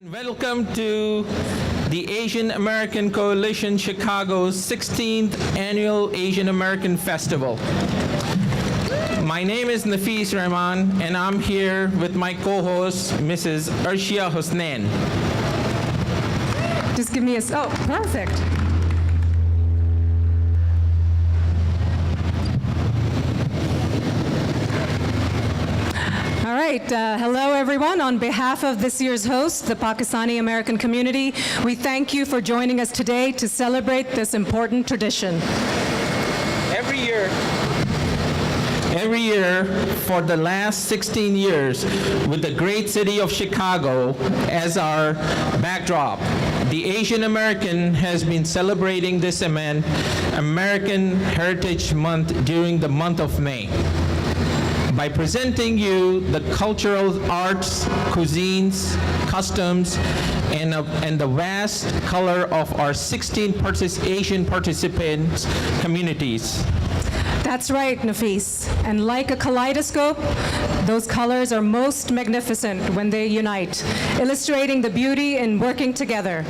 Welcome to the Asian American Coalition Chicago's 16th Annual Asian American Festival. My name is Nafis Rahman, and I'm here with my co-host, Mrs. Arshia Husnain. Just give me oh, perfect. All right, hello everyone. On behalf of this year's host, the Pakistani American community, we thank you for joining us today to celebrate this important tradition. Every year for the last 16 years, with the great city of Chicago as our backdrop, the Asian American has been celebrating this event, American Heritage Month, during the month of May, by presenting you the cultural arts, cuisines, customs, and the vast color of our 16 Asian participants communities. That's right, Nafis. And like a kaleidoscope, those colors are most magnificent when they unite, illustrating the beauty in working together.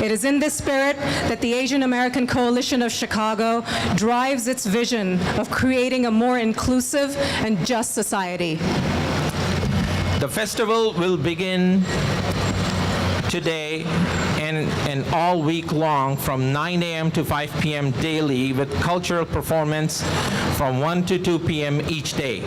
It is in this spirit that the Asian American Coalition of Chicago drives its vision of creating a more inclusive and just society. The festival will begin today and all week long from 9 a.m. to 5 p.m. daily, with cultural performance from 1 to 2 p.m. each day.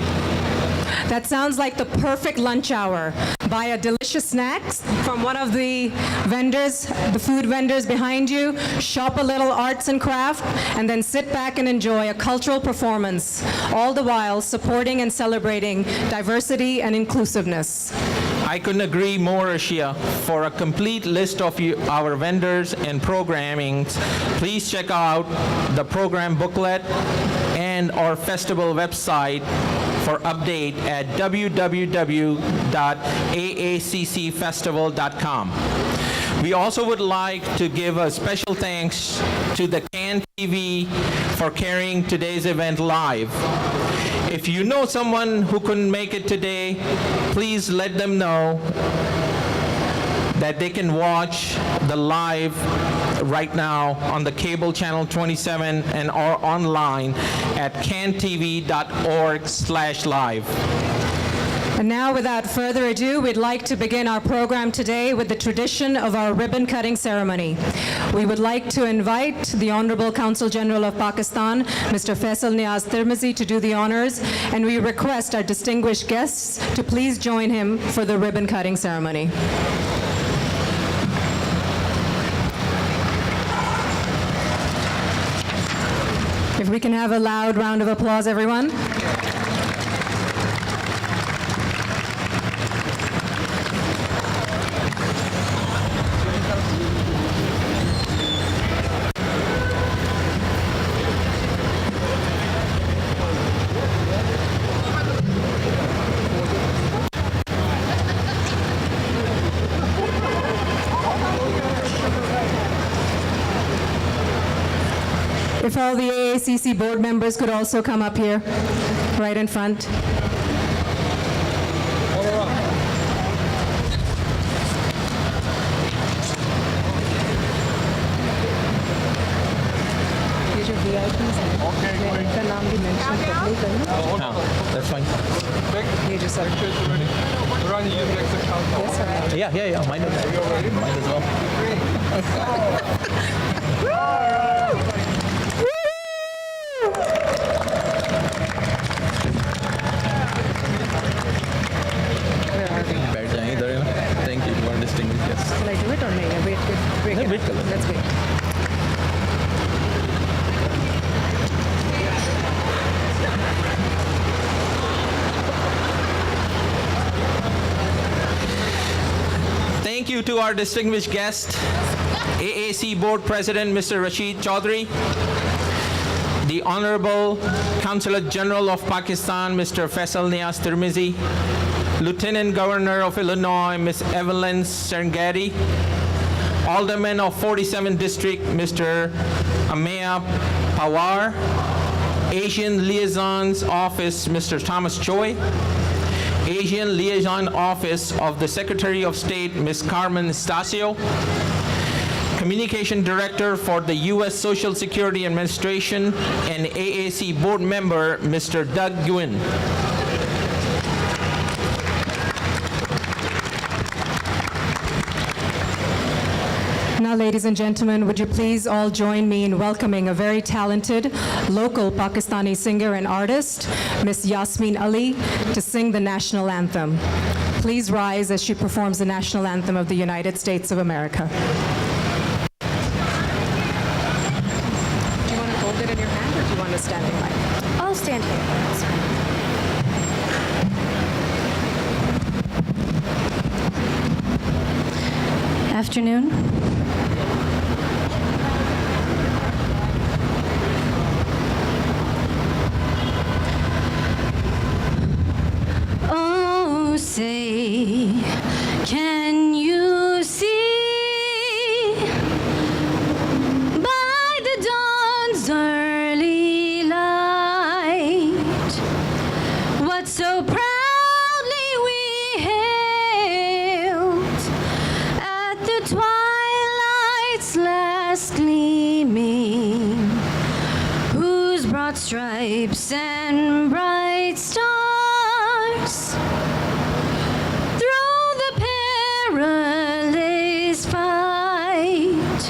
That sounds like the perfect lunch hour. Buy a delicious snacks from one of the vendors, the food vendors behind you, shop a little arts and craft, and then sit back and enjoy a cultural performance, all the while supporting and celebrating diversity and inclusiveness. I couldn't agree more, Ashia. For a complete list of our vendors and programming, please check out the program booklet and our festival website for update at www.aaccfestival.com. We also would like to give a special thanks to the CAN TV for carrying today's event live. If you know someone who couldn't make it today, please let them know that they can watch the live right now on the cable channel 27 and or online at cantv.org/live. And now, without further ado, we'd like to begin our program today with the tradition of our ribbon-cutting ceremony. We would like to invite the Honorable Consul General of Pakistan, Mr. Faisal Niaz Tirmizi, to do the honors, and we request our distinguished guests to please join him for the ribbon-cutting ceremony. If we can have a loud round of applause, everyone. If all the AACC board members could also come up here, right in front. That's fine. Yeah. Mine as well. Thank you for distinguished guests. Shall I do it or no? Wait. Let's wait. Thank you to our distinguished guest, AAC Board President Mr. Rashid Chaudhry, the Honorable Consulate General of Pakistan Mr. Faisal Niaz Tirmizi, Lieutenant Governor of Illinois Ms. Evelyn Serengeti, Alderman of 47th District Mr. Amaya Pawar, Asian Liaisons Office Mr. Thomas Choi, Asian Liaison Office of the Secretary of State, Ms. Carmen Stasio. Communication Director for the U.S. Social Security Administration and AAC Board Member, Mr. Doug Gwynn. Now, ladies and gentlemen, would you please all join me in welcoming a very talented local Pakistani singer and artist, Ms. Yasmin Ali, to sing the national anthem. Please rise as she performs the national anthem of the United States of America. Do you want to hold it in your hand, or do you want to stand behind? I'll stand here. That's fine. Afternoon. Oh, say, can you see by the dawn's early light what so proudly we hailed at the twilight's last gleaming, whose broad stripes and bright stars through the perilous fight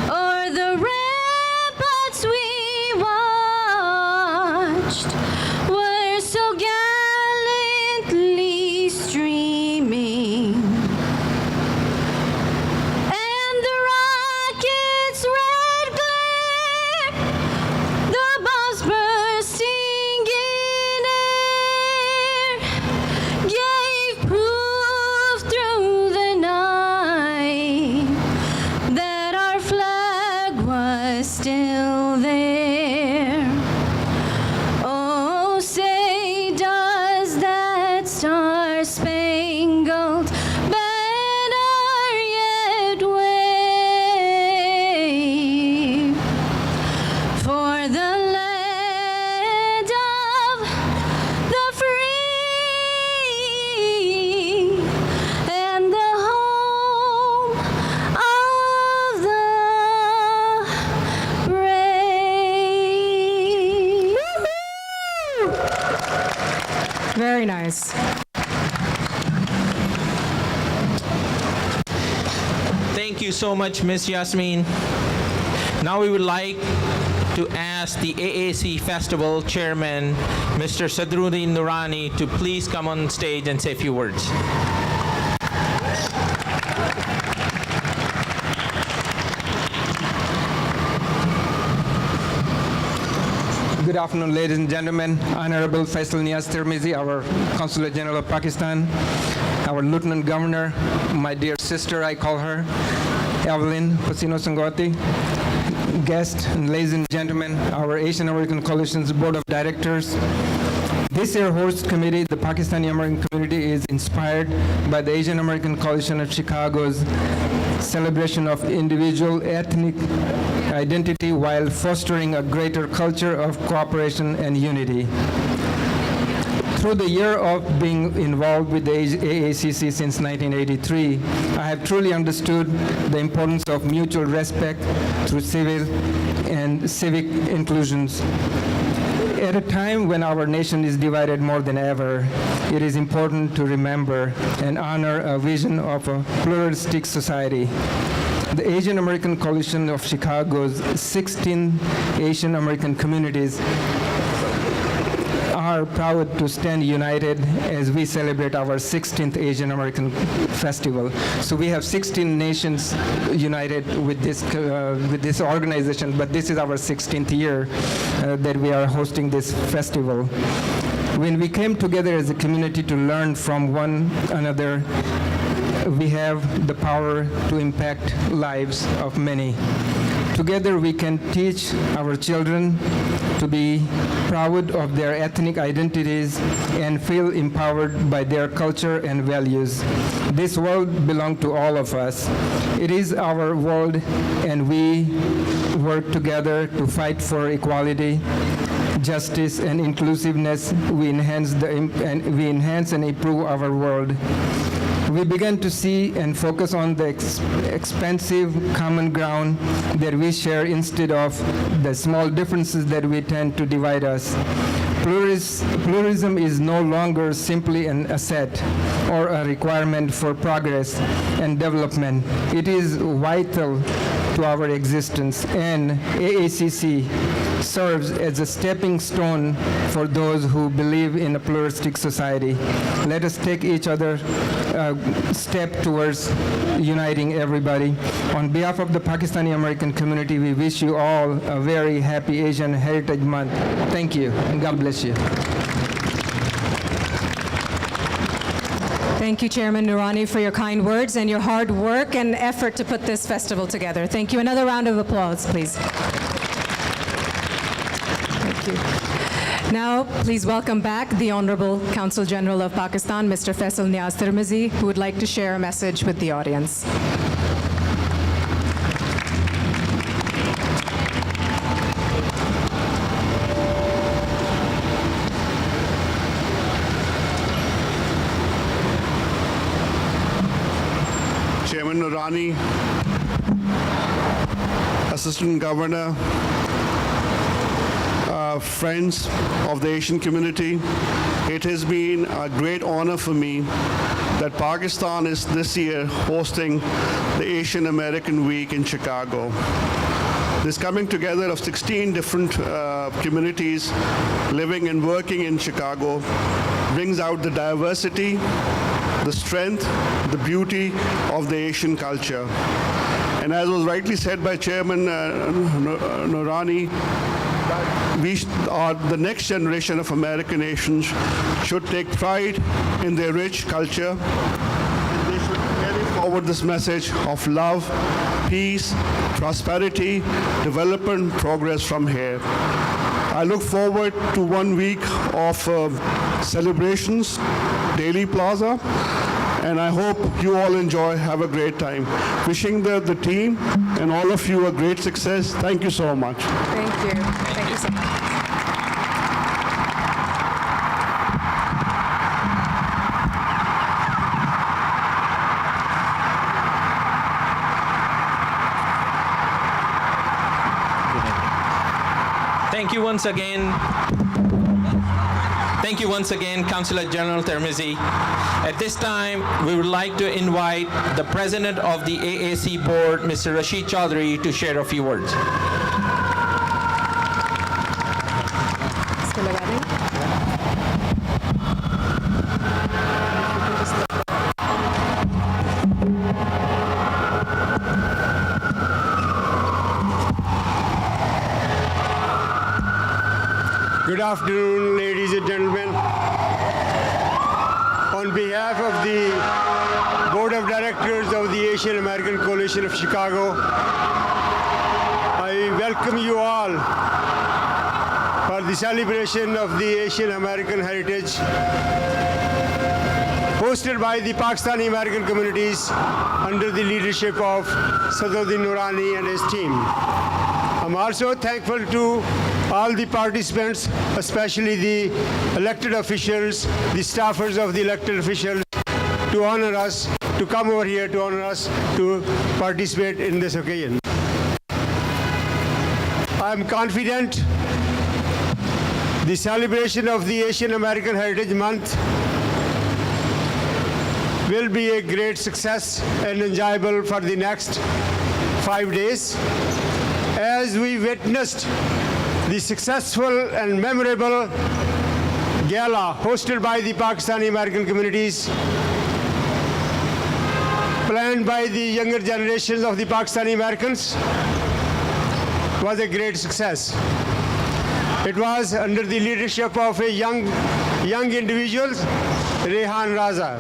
o'er the ramparts we watched were so gallantly streaming, and the rocket's red glare, the bombs bursting in air, gave proof through the night that our flag was still there. Oh, say, does that star-spangled banner yet wave for the land of the free and the home of the brave? Very nice. Thank you so much, Ms. Yasmin. Now we would like to ask the AAC Festival Chairman, Mr. Sadruddin Noorani, to please come on stage and say a few words. Good afternoon, ladies and gentlemen. Honorable Faisal Niaz Tirmizi, our Consul General of Pakistan, our Lieutenant Governor, my dear sister, I call her, Evelyn Pasino Sangoti, guests, and ladies and gentlemen, our Asian American Coalition's Board of Directors. This year host committee, the Pakistani American community, is inspired by the Asian American Coalition of Chicago's celebration of individual ethnic identity while fostering a greater culture of cooperation and unity. Through the year of being involved with the AACC since 1983, I have truly understood the importance of mutual respect through civil and civic inclusions. At a time when our nation is divided more than ever, it is important to remember and honor a vision of a pluralistic society. The Asian American Coalition of Chicago's 16 Asian American communities are proud to stand united as we celebrate our 16th Asian American Festival. So we have 16 nations united with this organization, but this is our 16th year that we are hosting this festival. When we came together as a community to learn from one another, we have the power to impact lives of many. Together we can teach our children to be proud of their ethnic identities and feel empowered by their culture and values. This world belongs to all of us. It is our world, and we work together to fight for equality, justice, and inclusiveness, we enhance and improve our world. We began to see and focus on the expansive common ground that we share instead of the small differences that we tend to divide us. Pluralism is no longer simply an asset or a requirement for progress and development. It is vital to our existence, and AACC serves as a stepping stone for those who believe in a pluralistic society. Let us take each other step towards uniting everybody. On behalf of the Pakistani American community, we wish you all a very happy Asian Heritage Month. Thank you, and God bless you. Thank you, Chairman Noorani, for your kind words and your hard work and effort to put this festival together. Thank you. Another round of applause, please. Thank you. Now, please welcome back the Honorable Consul General of Pakistan, Mr. Faisal Niaz Tirmizi, who would like to share a message with the audience. Chairman Noorani, Assistant Governor, friends of the Asian community, it has been a great honor for me that Pakistan is this year hosting the Asian American Week in Chicago. This coming together of 16 different communities living and working in Chicago brings out the diversity, the strength, the beauty of the Asian culture. And as was rightly said by Chairman Noorani, the next generation of American Asians should take pride in their rich culture. And they should carry forward this message of love, peace, prosperity, development, progress from here. I look forward to 1 week of celebrations, Daily Plaza, and I hope you all enjoy, have a great time. Wishing the team and all of you a great success. Thank you so much. Thank you. Thank you so much. Thank you once again. Thank you once again, Consul General Tirmizi. At this time, we would like to invite the President of the AAC Board, Mr. Rashid Chaudhry, to share a few words. Good afternoon, ladies and gentlemen. On behalf of the Board of Directors of the Asian American Coalition of Chicago, I welcome you all for the celebration of the Asian American Heritage hosted by the Pakistani American communities under the leadership of Sethonium Noorani and his team. I'm also thankful to all the participants, especially the elected officials, the staffers of the elected officials, to honor us, to come over here to honor us, to participate in this occasion. I'm confident the celebration of the Asian American Heritage Month will be a great success and enjoyable for the next 5 days. As we witnessed the successful and memorable gala hosted by the Pakistani American communities, planned by the younger generations of the Pakistani Americans, was a great success. It was under the leadership of a young individual, Rehan Rana.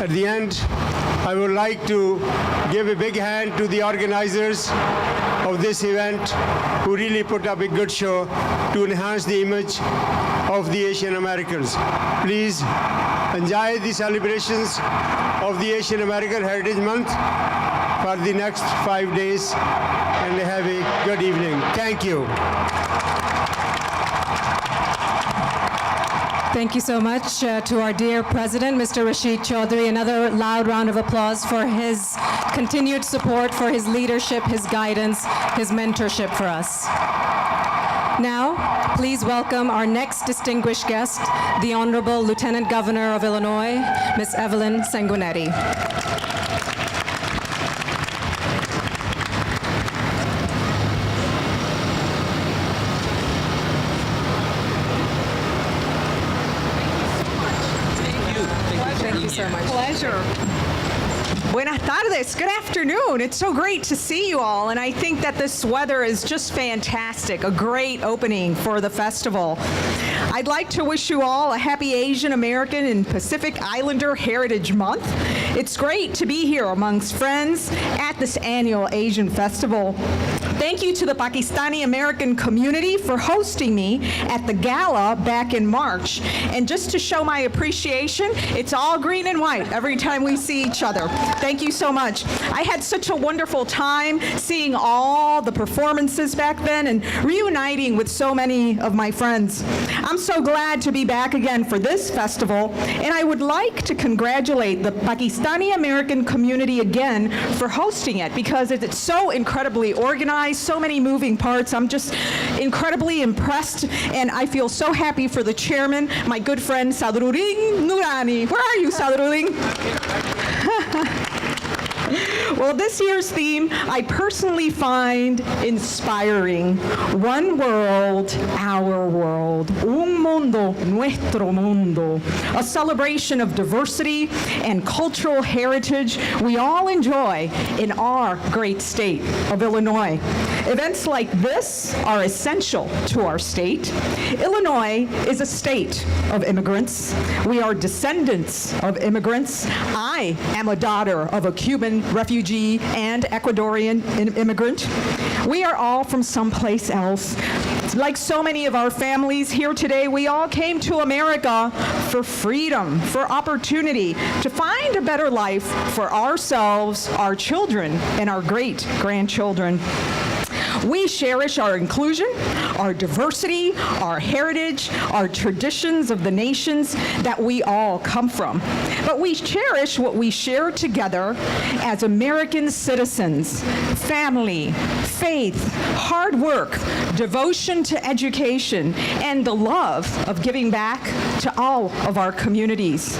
At the end, I would like to give a big hand to the organizers of this event who really put up a good show to enhance the image of the Asian Americans. Please enjoy the celebrations of the Asian American Heritage Month for the next 5 days, and have a good evening. Thank you. Thank you so much to our dear President, Mr. Rashid Chaudhry. Another loud round of applause for his continued support, for his leadership, his guidance, his mentorship for us. Now, please welcome our next distinguished guest, the Honorable Lieutenant Governor of Illinois, Ms. Evelyn Sanguinetti. Thank you so much. Pleasure. Buenas tardes. Good afternoon. It's so great to see you all, and I think that this weather is just fantastic. A great opening for the festival. I'd like to wish you all a happy Asian American and Pacific Islander Heritage Month. It's great to be here amongst friends at this annual Asian Festival. Thank you to the Pakistani American community for hosting me at the gala back in March. And just to show my appreciation, it's all green and white every time we see each other. Thank you so much. I had such a wonderful time seeing all the performances back then and reuniting with so many of my friends. I'm so glad to be back again for this festival, and I would like to congratulate the Pakistani American community again for hosting it because it's so incredibly organized, so many moving parts. I'm just incredibly impressed, and I feel so happy for the chairman, my good friend Sadruddin Noorani. Where are you, Sadruddin? Well, this year's theme I personally find inspiring. One world, our world. Un mundo, nuestro mundo. A celebration of diversity and cultural heritage we all enjoy in our great state of Illinois. Events like this are essential to our state. Illinois is a state of immigrants. We are descendants of immigrants. I am a daughter of a Cuban refugee and Ecuadorian immigrant. We are all from someplace else. Like so many of our families here today, we all came to America for freedom, for opportunity, to find a better life for ourselves, our children, and our great-grandchildren. We cherish our inclusion, our diversity, our heritage, our traditions of the nations that we all come from. But we cherish what we share together as American citizens: family, faith, hard work, devotion to education, and the love of giving back to all of our communities.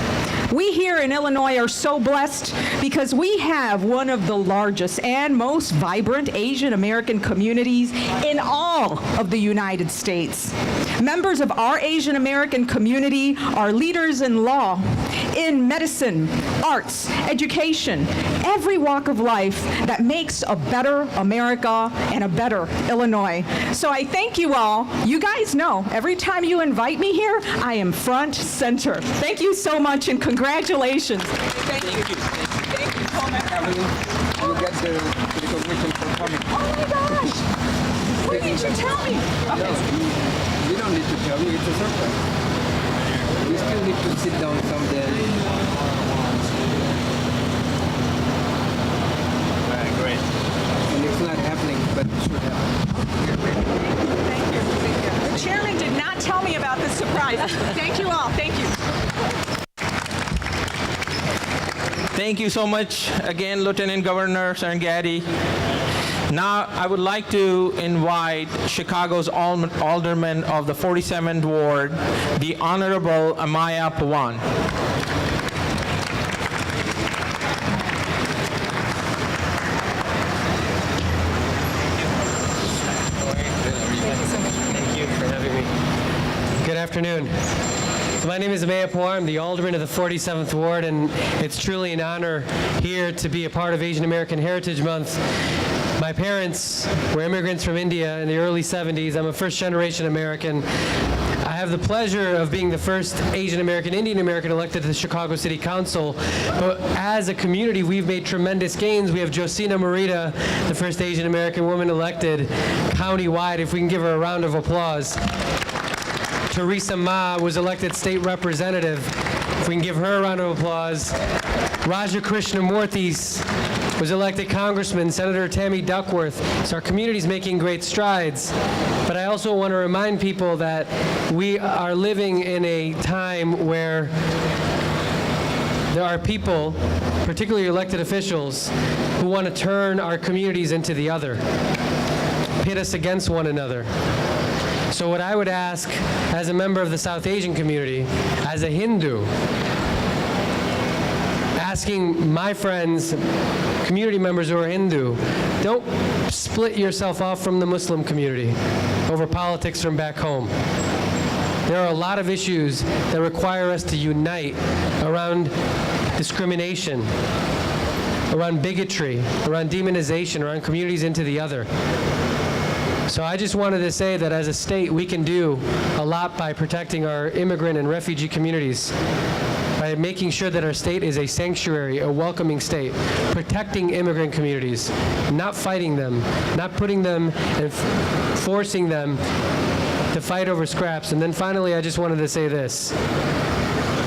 We here in Illinois are so blessed because we have one of the largest and most vibrant Asian American communities in all of the United States. Members of our Asian American community are leaders in law, in medicine, arts, education, every walk of life that makes a better America and a better Illinois. So I thank you all. You guys know, every time you invite me here, I am front center. Thank you so much and congratulations. Thank you. Thank you so much. You get the recognition for coming. Oh my gosh. Why didn't you tell me? Okay. You don't need to tell me, it's a surprise. We still need to sit down someday. Great. And it's not happening, but it should happen. Thank you. The chairman did not tell me about this surprise. Thank you all. Thank you. Thank you so much again, Lieutenant Governor Sanguinetti. Now, I would like to invite Chicago's alderman of the 47th Ward, the Honorable Amaya Pawan. Thank you for having me. Good afternoon. So my name is Aac Festival. I'm the alderman of the 47th Ward, and it's truly an honor here to be a part of Asian American Heritage Month. My parents were immigrants from India in the early 70s. I'm a first-generation American. I have the pleasure of being the first Asian American, Indian American elected to the Chicago City Council. But as a community, we've made tremendous gains. We have Josina Morita, the first Asian American woman elected countywide. If we can give her a round of applause. Teresa Ma was elected state representative. If we can give her a round of applause. Raja Krishnamurthy's was elected congressman, Senator Tammy Duckworth. So our community's making great strides. But I also want to remind people that we are living in a time where there are people, particularly elected officials, who want to turn our communities into the other, pit us against one another. So what I would ask as a member of the South Asian community, as a Hindu, asking my friends, community members who are Hindu, don't split yourself off from the Muslim community over politics from back home. There are a lot of issues that require us to unite around discrimination, around bigotry, around demonization, around communities into the other. So I just wanted to say that as a state, we can do a lot by protecting our immigrant and refugee communities, by making sure that our state is a sanctuary, a welcoming state, protecting immigrant communities, not fighting them, not putting them and forcing them to fight over scraps. And then finally, I just wanted to say this.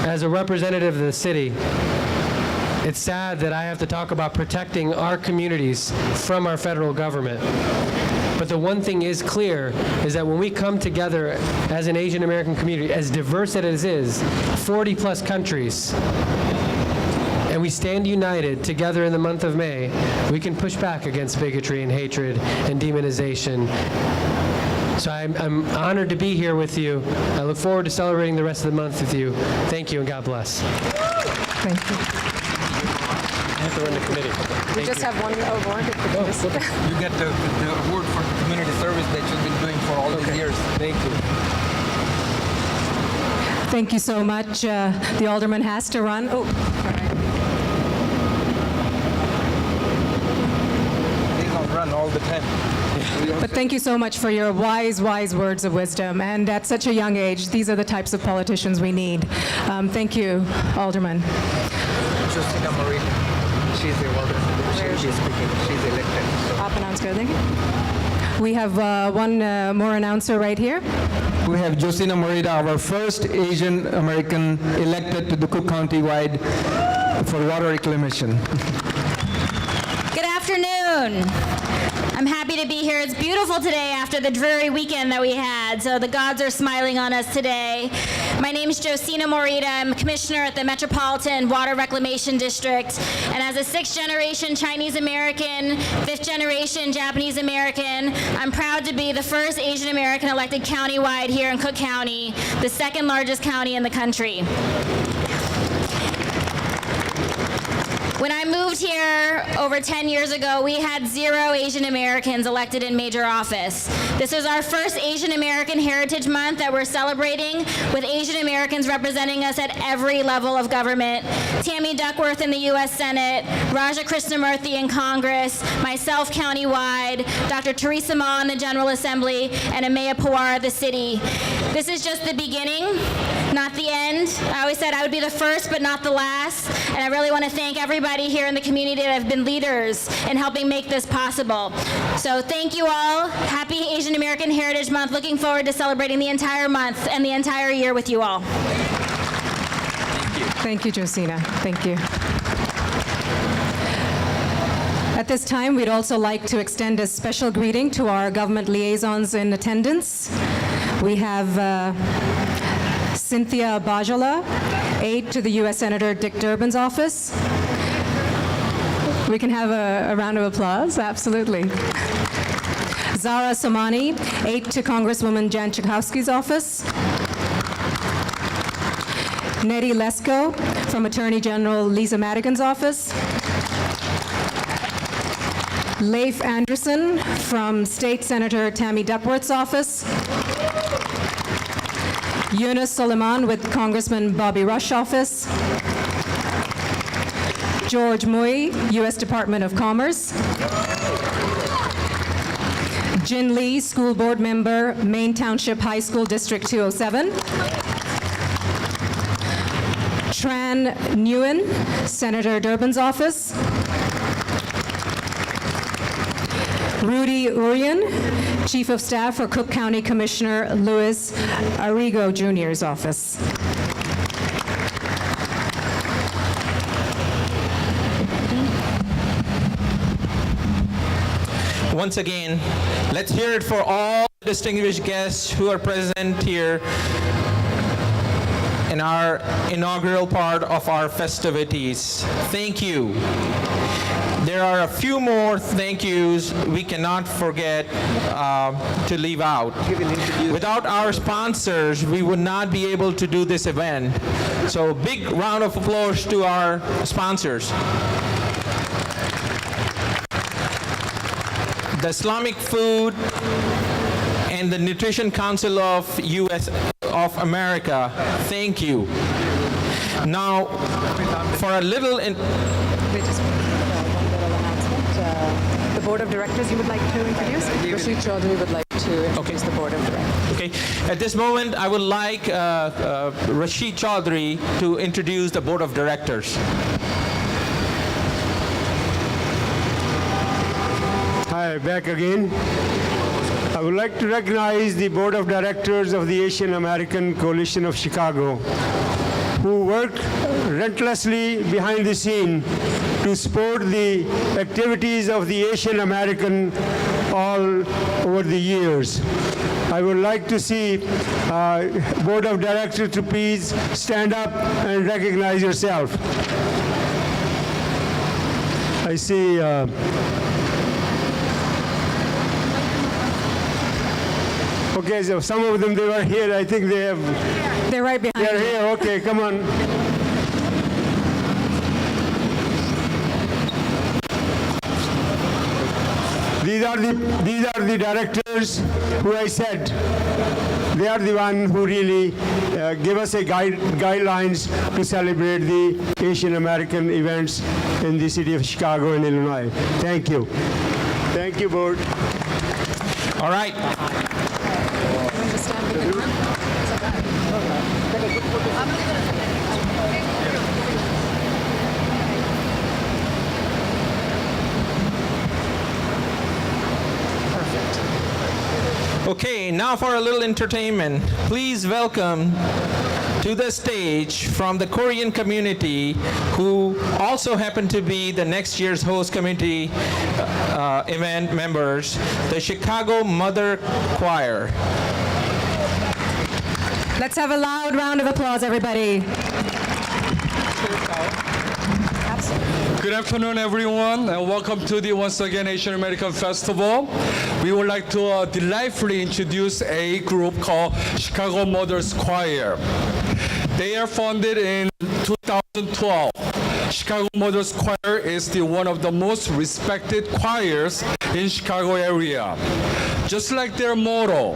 As a representative of the city, it's sad that I have to talk about protecting our communities from our federal government. But the one thing is clear is that when we come together as an Asian American community, as diverse as it is, 40+ countries, and we stand united together in the month of May, we can push back against bigotry and hatred and demonization. So I'm honored to be here with you. I look forward to celebrating the rest of the month with you. Thank you and God bless. Thank you. I have to run the committee. We just have one award. You get the award for community service that you've been doing for all these years. Thank you. Thank you so much. The alderman has to run. Oh, They don't run all the time. but thank you so much for your wise, wise words of wisdom. And at such a young age, these are the types of politicians we need. Thank you, Alderman. Justina Marie, she's the one. She's speaking. She's elected. So. We have one more announcer right here. We have Josina Morita, our first Asian American elected to the Cook County-wide for water reclamation. Good afternoon. I'm happy to be here. It's beautiful today after the dreary weekend that we had, so the gods are smiling on us today. My name is Josina Morita. I'm a commissioner at the Metropolitan Water Reclamation District, and as a 6th-generation Chinese-American, 5th-generation Japanese-American, I'm proud to be the first Asian-American elected countywide here in Cook County, the 2nd largest county in the country. When I moved here over 10 years ago, we had 0 Asian Americans elected in major office. This was our first Asian American Heritage Month that we're celebrating, with Asian Americans representing us at every level of government. Tammy Duckworth in the U.S. Senate, Raja Krishnamurthy in Congress, myself countywide, Dr. Teresa Ma in the General Assembly, and Amaya Pawar of the city. This is just the beginning, not the end. I always said I would be the first, but not the last, and I really want to thank everybody here in the community that have been leaders in helping make this possible. So thank you all. Happy Asian American Heritage Month. Looking forward to celebrating the entire month and the entire year with you all. Thank you, Josina. Thank you. At this time, we'd also like to extend a special greeting to our government liaisons in attendance. We have Cynthia Bajala, aide to the U.S. Senator Dick Durbin's office. We can have a round of applause, absolutely. Zara Somani, aide to Congresswoman Jan Schakowsky's office. Nettie Lesko from Attorney General Lisa Madigan's office. Leif Anderson from State Senator Tammy Duckworth's office. Yunus Suleiman with Congressman Bobby Rush's office. George Mui, U.S. Department of Commerce. Jin Lee, School Board Member, Maine Township High School District 207. Tran Nguyen, Senator Durbin's office. Rudy Urian, Chief of Staff for Cook County Commissioner Louis Arrigo Jr.'s office. once again, let's hear it for all distinguished guests who are present here in our inaugural part of our festivities. Thank you. There are a few more thank yous we cannot forget to leave out. Without our sponsors, we would not be able to do this event. So big round of applause to our sponsors. The Islamic Food and the Nutrition Council of America, thank you. Now, for a little... The Board of Directors you would like to introduce? Rashid Chaudhary would like to introduce the Board of Directors. Okay. At this moment, I would like Rashid Chaudhary to introduce the Board of Directors. Hi, back again. I would like to recognize the Board of Directors of the Asian American Coalition of Chicago, who worked relentlessly behind the scene to support the activities of the Asian American all over the years. I would like to see Board of Directors to please stand up and recognize yourself. I see okay, so some of them, they were here. I think they have... They're right behind They're you. here. Okay, come on. These are the directors who I said. They are the one who really give us a guidelines to celebrate the Asian American events in the city of Chicago and Illinois. Thank you. Thank you, board. All right. Okay, now for a little entertainment. Please welcome to the stage from the Korean community, who also happen to be the next year's host committee event members, the Chicago Mother Choir. Let's have a loud round of applause, everybody. Good afternoon, everyone, and welcome to the once again Asian American Festival. We would like to delightfully introduce a group called Chicago Mothers Choir. They are founded in 2012. Chicago Mothers Choir is one of the most respected choirs in Chicago area. Just like their motto,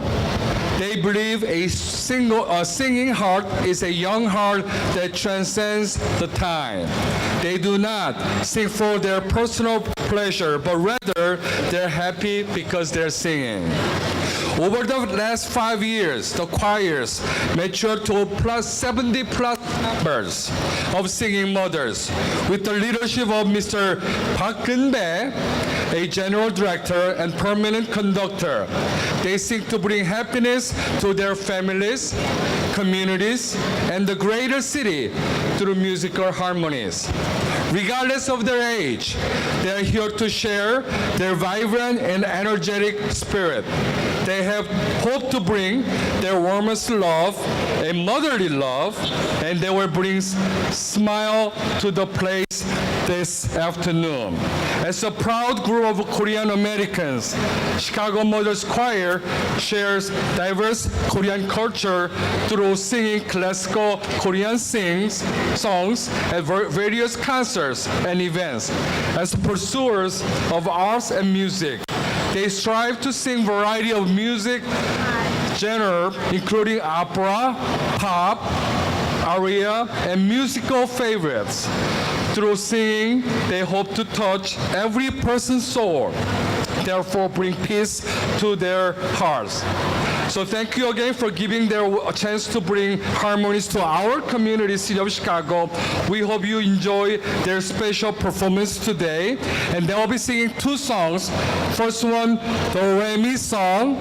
they believe a singing heart is a young heart that transcends the time. They do not sing for their personal pleasure, but rather they're happy because they're singing. Over the last 5 years, the choirs matured to +70 members of singing mothers, with the leadership of Mr. Park Eun-bae, a general director and permanent conductor. They seek to bring happiness to their families, communities, and the greater city through musical harmonies. Regardless of their age, they are here to share their vibrant and energetic spirit. They have hoped to bring their warmest love, a motherly love, and they will bring smile to the place this afternoon. As a proud group of Korean Americans, Chicago Mothers Choir shares diverse Korean culture through singing classical Korean songs at various concerts and events. As pursuers of arts and music, they strive to sing variety of music genre, including opera, pop, aria, and musical favorites. Through singing, they hope to touch every person's soul, therefore bring peace to their hearts. So thank you again for giving them a chance to bring harmonies to our community, city of Chicago. We hope you enjoy their special performance today. And they will be singing 2 songs. First one, the Remi song.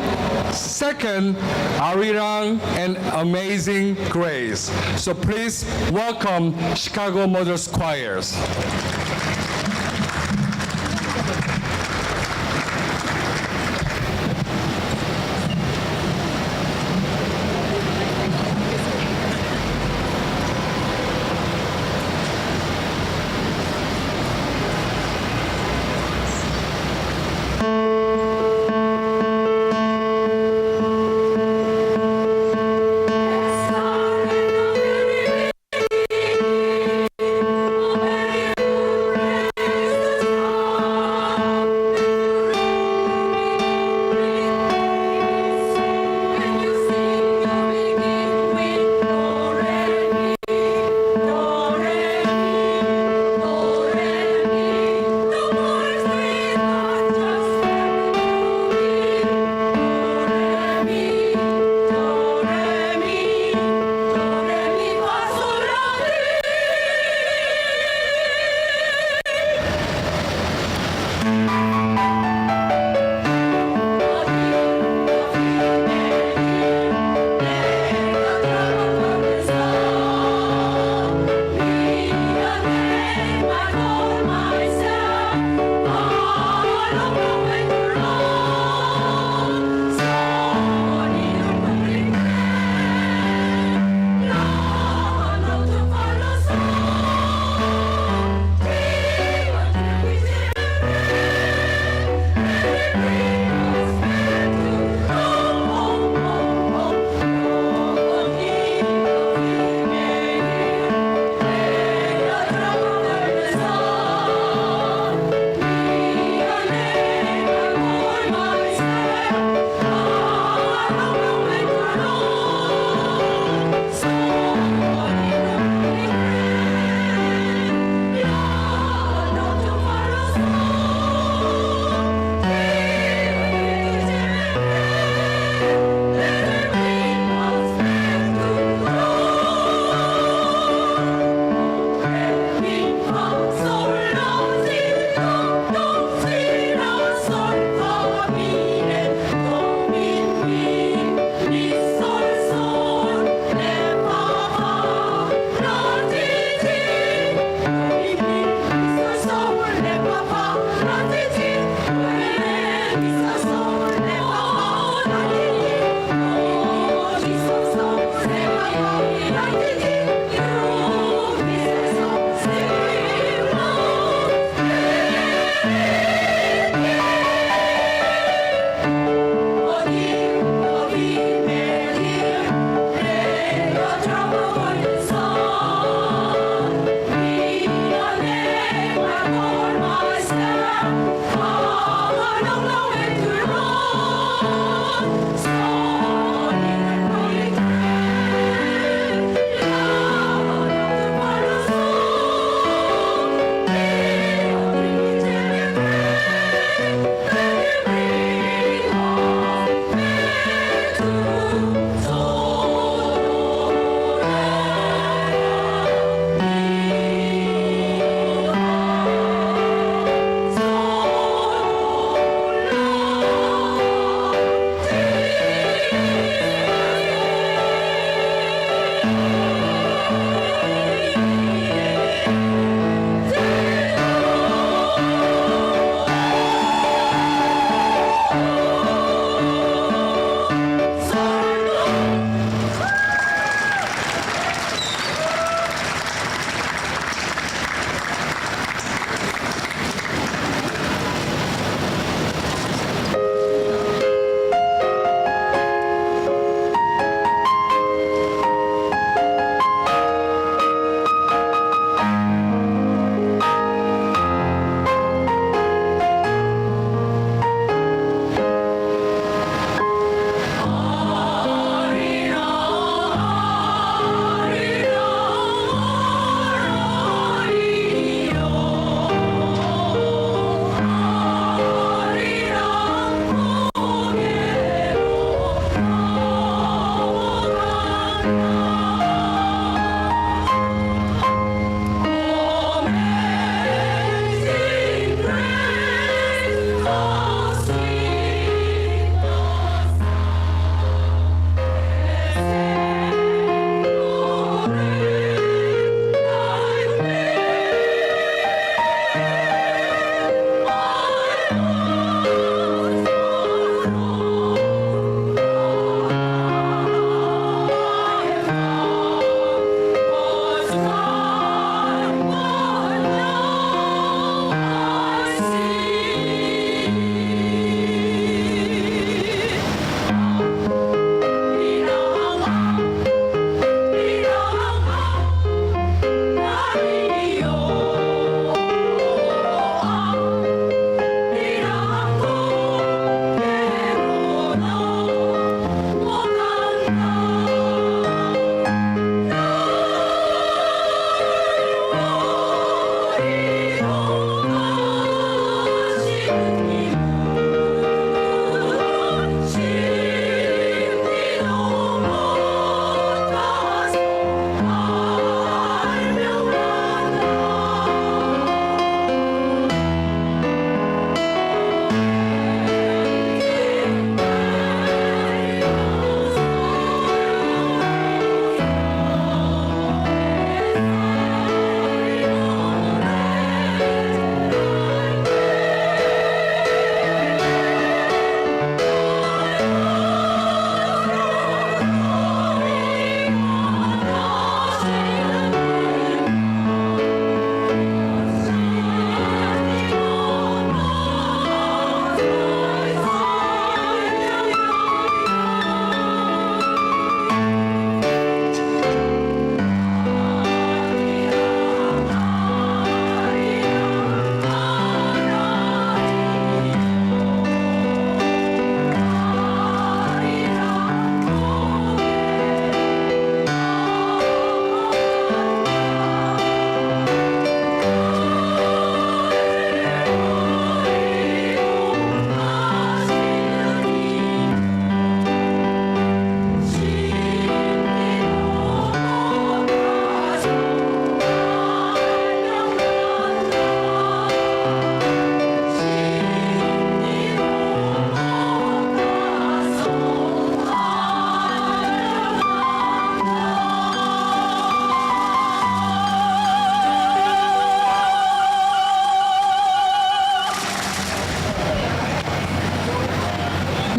Second, Arirang and Amazing Grace. So please welcome Chicago Mothers Choirs.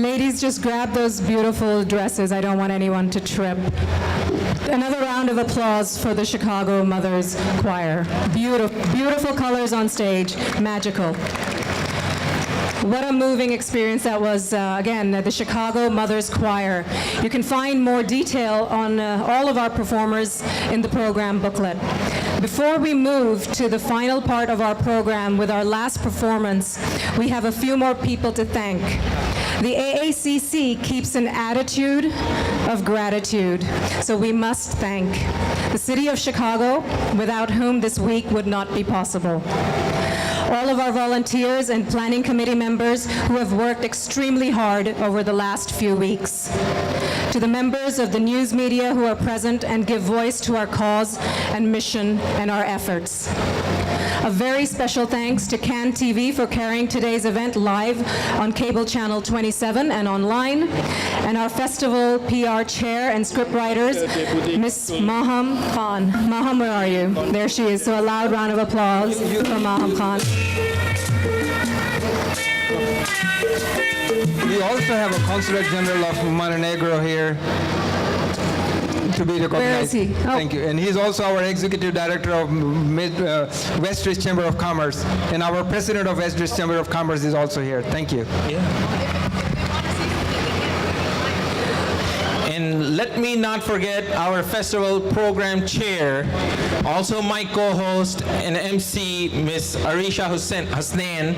Ladies, just grab those beautiful dresses. I don't want anyone to trip. Another round round of applause for the Chicago Mothers Choir. Beautiful, beautiful colors on stage, magical. What a moving experience that was, again, the Chicago Mothers Choir. You can find more detail on all of our performers in the program booklet. Before we move to the final part of our program with our last performance, we have a few more people to thank. The AACC keeps an attitude of gratitude, so we must thank the City of Chicago, without whom this week would not be possible. All of our volunteers and planning committee members who have worked extremely hard over the last few weeks. To the members of the news media who are present and give voice to our cause and mission and our efforts. A very special thanks to CAN TV for carrying today's event live on cable channel 27 and online, and our festival PR chair and scriptwriters, Ms. Maham Khan. Maham, where are you? There she is, so a loud round of applause for Maham Khan. We also have a Consulate General of Montenegro here to be recognized. Where is he? Oh. Thank you. And he's also our Executive Director of Westridge Chamber of Commerce. And our President of Westridge Chamber of Commerce is also here. Thank you. And let me not forget our festival program chair, also my co-host and MC, Ms. Arisha Hasnan.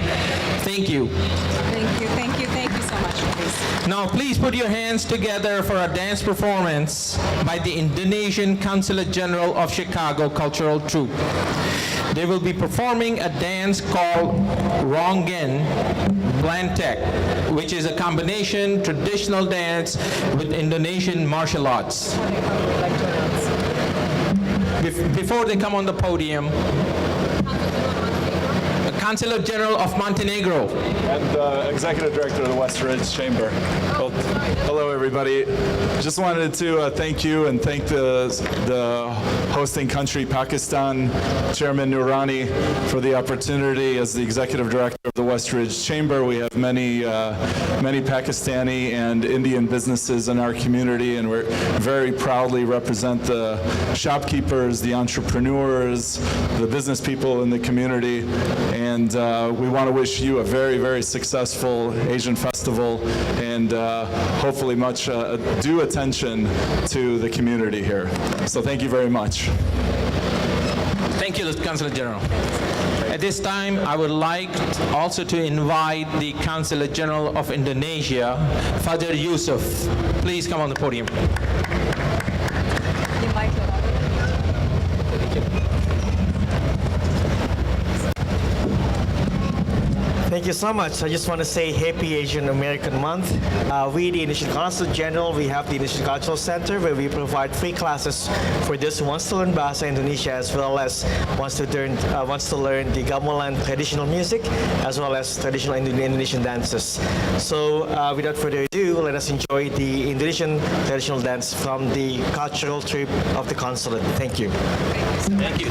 Thank you. Thank you, thank you, thank you so much, please. Now, please put your hands together for a dance performance by the Indonesian Consulate General of Chicago Cultural Troupe. They will be performing a dance called Rongen Blantek, which is a combination traditional dance with Indonesian martial arts. Before they come on the podium, the Consulate General of Montenegro. And the Executive Director of the Westridge Chamber. Well, hello, everybody. Just wanted to thank you and thank the hosting country, Pakistan, Chairman Noorani, for the opportunity. As the Executive Director of the Westridge Chamber, we have many Pakistani and Indian businesses in our community, and we're very proudly represent the shopkeepers, the entrepreneurs, the business people in the community. And we want to wish you a very, very successful Asian festival, and hopefully much due attention to the community here. So thank you very much. Thank you, Consulate General. At this time, I would like also to invite the Consulate General of Indonesia, Fajar Yusuf. Please come on the podium. Thank you so much. I just want to say Happy Asian American Month. We, the Indonesian Consul General, we have the Indonesian Cultural Center where we provide free classes for those who wants to learn Bahasa Indonesia, as well as wants to learn the gamelan traditional music, as well as traditional Indonesian dances. So without further ado, let us enjoy the Indonesian traditional dance from the cultural troupe of the Consulate. Thank you. Thank you.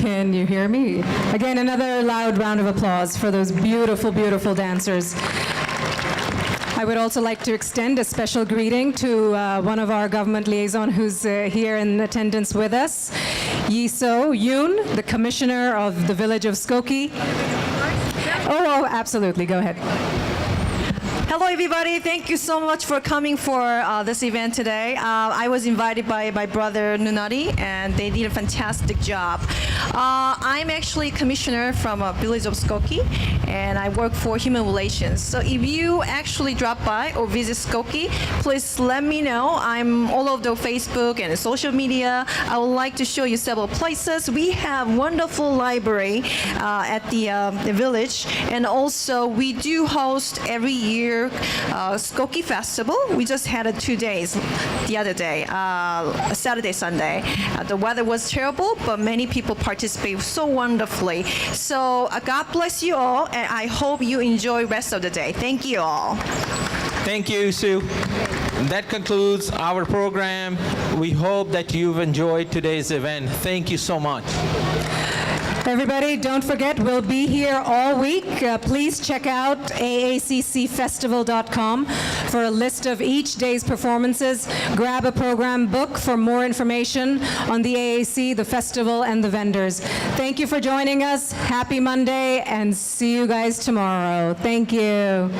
Can you hear me? Again, another loud round of applause for those beautiful, beautiful dancers. I would also like to extend a special greeting to one of our government liaison who's here in attendance with us, Yiso Yoon, the Commissioner of the village of Skokie. Oh, absolutely. Go ahead. Hello, everybody. Thank you so much for coming for this event today. I was invited by my brother Nunari, and they did a fantastic job. I'm actually commissioner from a village of Skokie, and I work for human relations. So if you actually drop by or visit Skokie, please let me know. I'm all over the Facebook and social media. I would like to show you several places. We have wonderful library at the village, and also we do host every year Skokie Festival. We just had it 2 days the other day, Saturday, Sunday. The weather was terrible, but many people participated so wonderfully. So God bless you all, and I hope you enjoy rest of the day. Thank you all. Thank you, Sue. That concludes our program. We hope that you've enjoyed today's event. Thank you so much. Everybody, don't forget, we'll be here all week. Please check out aaccfestival.com for a list of each day's performances. Grab a program book for more information on the AAC, the festival, and the vendors. Thank you for joining us. Happy Monday, and see you guys tomorrow. Thank you.